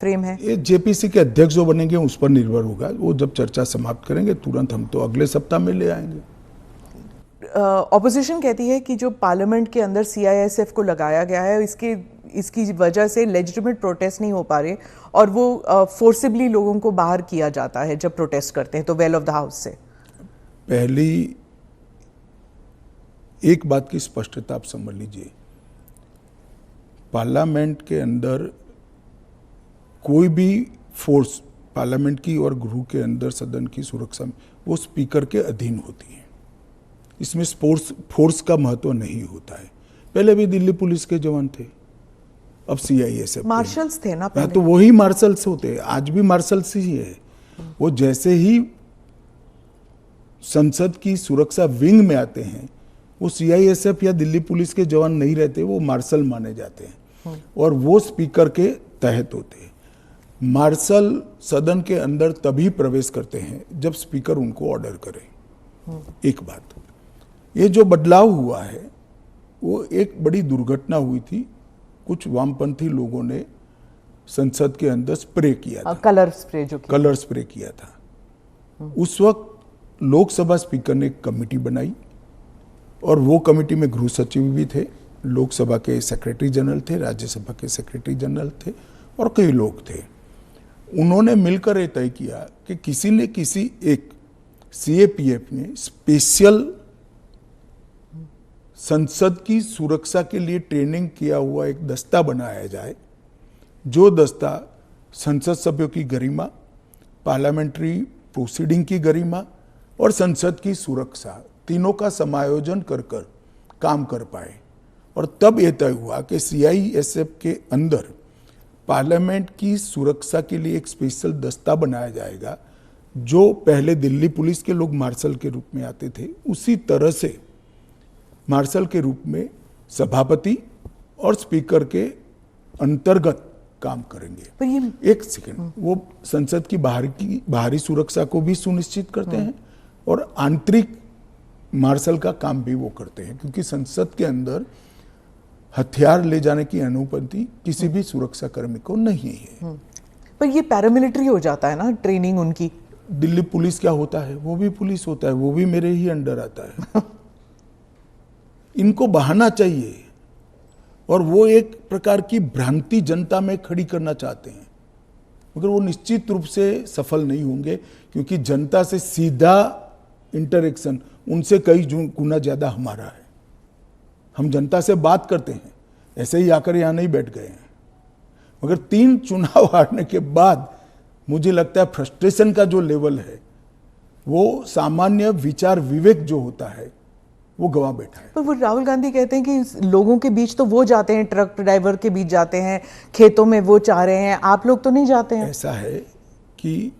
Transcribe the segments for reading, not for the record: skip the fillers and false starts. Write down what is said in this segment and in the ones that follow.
Frame है? ये JPC के अध्यक्ष जो बनेंगे उस पर निर्भर होगा। वो जब चर्चा समाप्त करेंगे तुरंत हम तो अगले सप्ताह में ले आएंगे। ऑपोजिशन कहती है कि जो पार्लियामेंट के अंदर सीआईएसएफ को लगाया गया है इसकी वजह से लेजिटिमेट प्रोटेस्ट नहीं हो पा रहे और वो फोर्सिबली लोगों को बाहर किया जाता है जब प्रोटेस्ट करते हैं तो वेल ऑफ द हाउस से। पहली एक बात की स्पष्टता आप समझ लीजिए, पार्लियामेंट के अंदर कोई भी फोर्स पार्लियामेंट की और गृह के अंदर सदन की सुरक्षा में वो स्पीकर के अधीन होती है। इसमें फोर्स का महत्व नहीं होता है। पहले भी दिल्ली पुलिस के जवान थे, अब सीआईएसएफ मार्शल्स थे ना पहले। तो वही मार्शल्स होते, आज भी मार्शल्स ही है। वो जैसे ही संसद की सुरक्षा विंग में आते हैं वो सीआईएसएफ या दिल्ली पुलिस के जवान नहीं रहते, वो मार्शल माने जाते हैं और वो स्पीकर के तहत होते हैं। मार्शल सदन के अंदर तभी प्रवेश करते हैं जब स्पीकर उनको ऑर्डर करे। एक बात, ये जो बदलाव हुआ है वो एक बड़ी दुर्घटना हुई थी। कुछ वामपंथी लोगों ने संसद के अंदर स्प्रे किया था, कलर स्प्रे किया था। उस वक्त लोकसभा स्पीकर ने एक कमेटी बनाई और वो कमेटी में गृह सचिव भी थे, लोकसभा के सेक्रेटरी जनरल थे, राज्यसभा के सेक्रेटरी जनरल थे और कई लोग थे। उन्होंने मिलकर ये तय किया कि किसी ने किसी एक सीएपीएफ में स्पेशल संसद की सुरक्षा के लिए ट्रेनिंग किया हुआ एक दस्ता बनाया जाए, जो दस्ता संसद सभ्यों की गरिमा, पार्लियामेंट्री प्रोसीडिंग की गरिमा और संसद की सुरक्षा तीनों का समायोजन कर काम कर पाए। और तब यह तय हुआ कि सीआईएसएफ के अंदर पार्लियामेंट की सुरक्षा के लिए एक स्पेशल दस्ता बनाया जाएगा। जो पहले दिल्ली पुलिस के लोग मार्शल के रूप में आते थे, उसी तरह से मार्शल के रूप में सभापति और स्पीकर के अंतर्गत काम करेंगे। पर ये एक सेकंड, वो संसद की बाहरी सुरक्षा को भी सुनिश्चित करते हैं और आंतरिक मार्शल का काम भी वो करते हैं, क्योंकि संसद के अंदर हथियार ले जाने की अनुमति किसी भी सुरक्षा कर्मी को नहीं है। पर ये पैरामिलिट्री हो जाता है ना ट्रेनिंग उनकी। दिल्ली पुलिस क्या होता है, वो भी पुलिस होता है, वो भी मेरे ही अंडर आता है। इनको बहाना चाहिए और वो एक प्रकार की भ्रांति जनता में खड़ी करना चाहते हैं, मगर वो निश्चित रूप से सफल नहीं होंगे, क्योंकि जनता से सीधा इंटरेक्शन उनसे कई गुना ज्यादा हमारा है। हम जनता से बात करते हैं, ऐसे ही आकर यहां नहीं बैठ गए हैं। मगर 3 चुनाव हारने के बाद मुझे लगता है फ्रस्ट्रेशन का जो लेवल है, वो सामान्य विचार विवेक जो होता है वो गवा बैठा है। पर वो राहुल गांधी कहते हैं कि लोगों के बीच तो वो जाते हैं, ट्रक ड्राइवर के बीच जाते हैं, खेतों में वो चाह रहे हैं, आप लोग तो नहीं जाते हैं। ऐसा है कि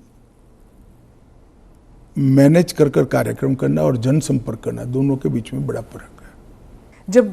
मैनेज कर कार्यक्रम करना और जनसंपर्क करना, दोनों के बीच में बड़ा फर्क है। जब